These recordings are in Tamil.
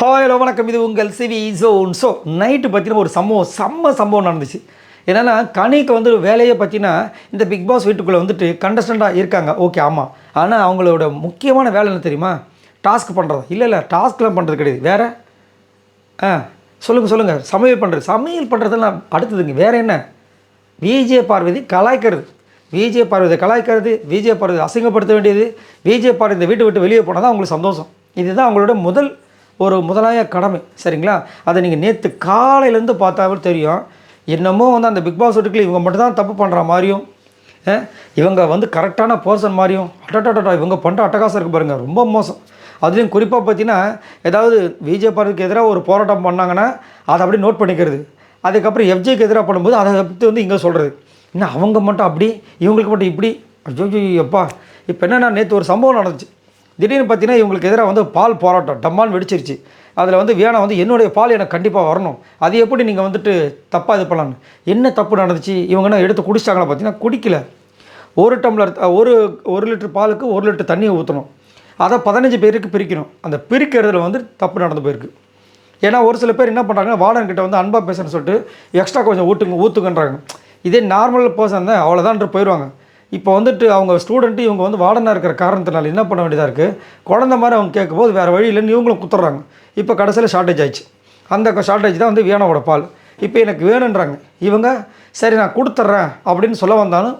ஹாய் ஹலோ வணக்கம், இது உங்கள் சிவி ஜோன். ஸோ நைட்டு பார்த்தீங்கன்னா ஒரு செம்ம சம்பவம் நடந்துச்சு. என்னென்னா கனிக்கு வந்து வேலையை பார்த்தீங்கன்னா இந்த பிக் பாஸ் வீட்டுக்குள்ளே வந்துட்டு கண்டஸ்டண்ட்டாக இருக்காங்க. ஓகே, ஆமாம். ஆனால் அவங்களோட முக்கியமான வேலை என்ன தெரியுமா? டாஸ்க் பண்ணுறது. இல்லை டாஸ்க்லாம் பண்ணுறது கிடையாது. வேறு சொல்லுங்கள். சமையல் பண்ணுறதுலாம் அடுத்ததுங்க. வேறு என்ன? விஜே பார்வதி கலாய்க்கிறது. விஜே பார்வதி அசிங்கப்படுத்த வேண்டியது. விஜே பார்வதி இந்த வீட்டை விட்டு வெளியே போனால் தான் அவங்களுக்கு சந்தோஷம். இதுதான் அவங்களோட முதலாய கடமை. சரிங்களா? அதை நீங்கள் நேற்று காலையிலேருந்து பார்த்தாவே தெரியும். என்னமோ வந்து அந்த பிக் பாஸ் வீட்டுக்குள்ள இவங்க மட்டும் தான் தப்பு பண்ணுற மாதிரியும், இவங்க வந்து கரெக்டான பர்சன் மாதிரியும், இவங்க பண்ணுற அட்டகாசம் இருக்குது பாருங்கள், ரொம்ப மோசம். அதுலேயும் குறிப்பாக பார்த்தீங்கன்னா ஏதாவது விஜே பார்வதிக்கு எதிராக ஒரு போராட்டம் பண்ணாங்கன்னா அதை அப்படியே நோட் பண்ணிக்கிறது. அதுக்கப்புறம் எஃப்ஜேக்கு எதிராக பண்ணும்போது அதை பற்றி வந்து இங்கே சொல்கிறது. இன்னும் அவங்க மட்டும் அப்படி, இவங்களுக்கு மட்டும் இப்படி. எப்பா இப்போ என்னென்னா, நேற்று ஒரு சம்பவம் நடந்துச்சு. திடீர்னு பார்த்தீங்கன்னா இவங்களுக்கு எதிராக வந்து பால் போராட்டம் டம்மான்னு வெடிச்சிருச்சு. அதில் வந்து வேணா வந்து என்னுடைய பால் எனக்கு கண்டிப்பாக வரணும், அது எப்படி நீங்கள் வந்துட்டு தப்பாக இது பண்ணலான்னு. என்ன தப்பு நடந்துச்சு? இவங்கன்னா எடுத்து குடிச்சிட்டாங்களா? பார்த்தீங்கன்னா குடிக்கல. ஒரு டம்ளர் ஒரு லிட்டர் பாலுக்கு 1 லிட்டர் தண்ணியை ஊற்றணும். அதை 15 பேருக்கு பிரிக்கணும். அந்த பிரிக்கிறதுல வந்து தப்பு நடந்து போயிருக்கு. ஏன்னா ஒரு சில பேர் என்ன பண்ணுறாங்கன்னா, வார்டன்கிட்ட வந்து அன்பாக பேசுகிறேன்னு சொல்லிட்டு எக்ஸ்ட்ரா கொஞ்சம் ஊற்றுங்கன்றாங்க. இதே நார்மல் பர்சன் தான் அவ்வளோதான்ட்டு போயிடுவாங்க. இப்போ வந்துட்டு அவங்க ஸ்டூடெண்ட்டு இவங்க வந்து வார்டனாக இருக்கிற காரணத்தினால என்ன பண்ண வேண்டியதாக இருக்குது, குழந்த மாதிரி அவங்க கேட்கும்போது வேறு வழி இல்லைன்னு இவங்களும் குத்துறாங்க. இப்போ கடைசியில் ஷார்ட்டேஜ் ஆயிடுச்சு. அந்த ஷார்ட்டேஜ் தான் வந்து வியானாவோட பால். இப்போ எனக்கு வேணுன்றாங்க இவங்க. சரி நான் கொடுத்துட்றேன் அப்படின்னு சொல்ல வந்தாலும்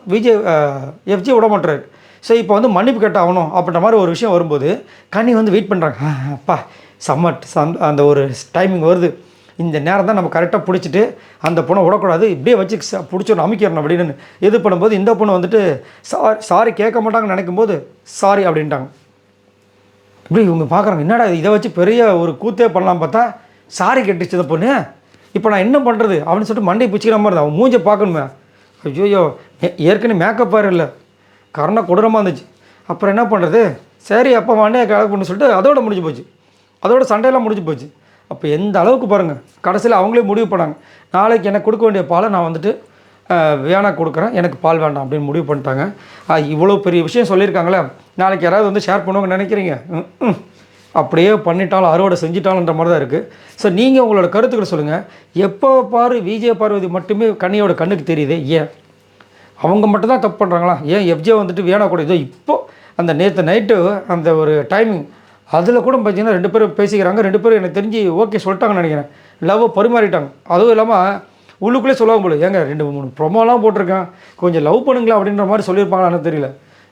எஃப்ஜி விட மாட்டுறாரு. ஸோ இப்போ வந்து மன்னிப்பு கேட்டாகணும் அப்படின்ற மாதிரி ஒரு விஷயம் வரும்போது கனி வந்து வெயிட் பண்ணுறாங்க. அப்பா அந்த ஒரு டைமிங் வருது, இந்த நேரம் தான் நம்ம கரெக்டாக பிடிச்சிட்டு அந்த பொண்ணை விடக்கூடாது, இப்படியே வச்சு பிடிச்சோன்னு அமைக்கிறணும் அப்படின்னு இது பண்ணும்போது இந்த பொண்ணு வந்துட்டு சாரி கேட்க மாட்டாங்கன்னு நினைக்கும்போது சாரி அப்படின்ட்டாங்க. இப்படி இவங்க பார்க்குறாங்க, என்னடா இதை வச்சு பெரிய ஒரு கூத்தே பண்ணலாம் பார்த்தா சாரி கேட்டுச்சு இந்த பொண்ணு. இப்போ நான் என்ன பண்ணுறது அப்படின்னு சொல்லிட்டு மண்டையை பிடிச்சிக்கிற மாதிரி தான். அவன் மூஞ்சை பார்க்கணுமே. ஐயோ, ஏற்கனவே மேக்கப் வேறு இல்லை, கரணை கொடூரமாக இருந்துச்சு. அப்புறம் என்ன பண்ணுறது? சரி அப்போ மண்டையை கலக்கு பண்ணு சொல்லிட்டு அதோட முடிஞ்சு போச்சு. அதோட சண்டையெல்லாம் முடிஞ்சு போச்சு. அப்போ எந்த அளவுக்கு பாருங்கள், கடைசியில் அவங்களே முடிவு பண்ணாங்க, நாளைக்கு எனக்கு கொடுக்க வேண்டிய பாலை நான் வந்துட்டு வேணா கொடுக்குறேன், எனக்கு பால் வேண்டாம் அப்படின்னு முடிவு பண்ணிட்டாங்க. இவ்வளோ பெரிய விஷயம் சொல்லியிருக்காங்களே, நாளைக்கு யாராவது வந்து ஷேர் பண்ணுவாங்கன்னு நினைக்கிறீங்க? அப்படியே பண்ணிட்டாலும் அறுவடை செஞ்சிட்டாலுன்ற மாதிரி தான் இருக்குது. ஸோ நீங்கள் உங்களோட கருத்துக்களை சொல்லுங்கள். எப்போ பாரு விஜே பார்வதி மட்டுமே கண்ணியோட கண்ணுக்கு தெரியுது, ஏன் அவங்க மட்டும் தான் தப்பு பண்ணுறாங்களா? ஏன் எஃப்ஜே வந்துட்டு வேணா கூட இதோ இப்போது அந்த நேற்று நைட்டு அந்த ஒரு டைமிங் அதில் கூட பார்த்தீங்கன்னா 2 பேரும் பேசிக்கிறாங்க. 2 பேரும் எனக்கு தெரிஞ்சு ஓகே சொல்லிட்டாங்கன்னு நினைக்கிறேன். லவ்வை பரிமாறிட்டாங்க. அதுவும் இல்லாமல் உள்ளுக்குள்ளே சொல்லுவாங்க போல, ஏங்க 2-3 ப்ரொமோலாம் போட்டிருக்கேன், கொஞ்சம் லவ் பண்ணுங்களா அப்படின்ற மாதிரி சொல்லியிருப்பாங்களான்னு தெரியல.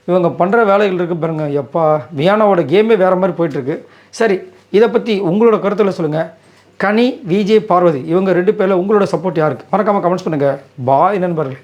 இவங்க பண்ணுற வேலைகள் இருக்குது பாருங்க. எப்பா வியானாவோட கேமே வேறு மாதிரி போயிட்டுருக்கு. சரி, இதை பற்றி உங்களோட கருத்தில் சொல்லுங்கள். கனி, விஜே பார்வதி இவங்க 2 பேரில் உங்களோட சப்போர்ட் யாருக்கு? மறக்காமல் கமெண்ட்ஸ் பண்ணுங்கள். பாய் நண்பர்கள்.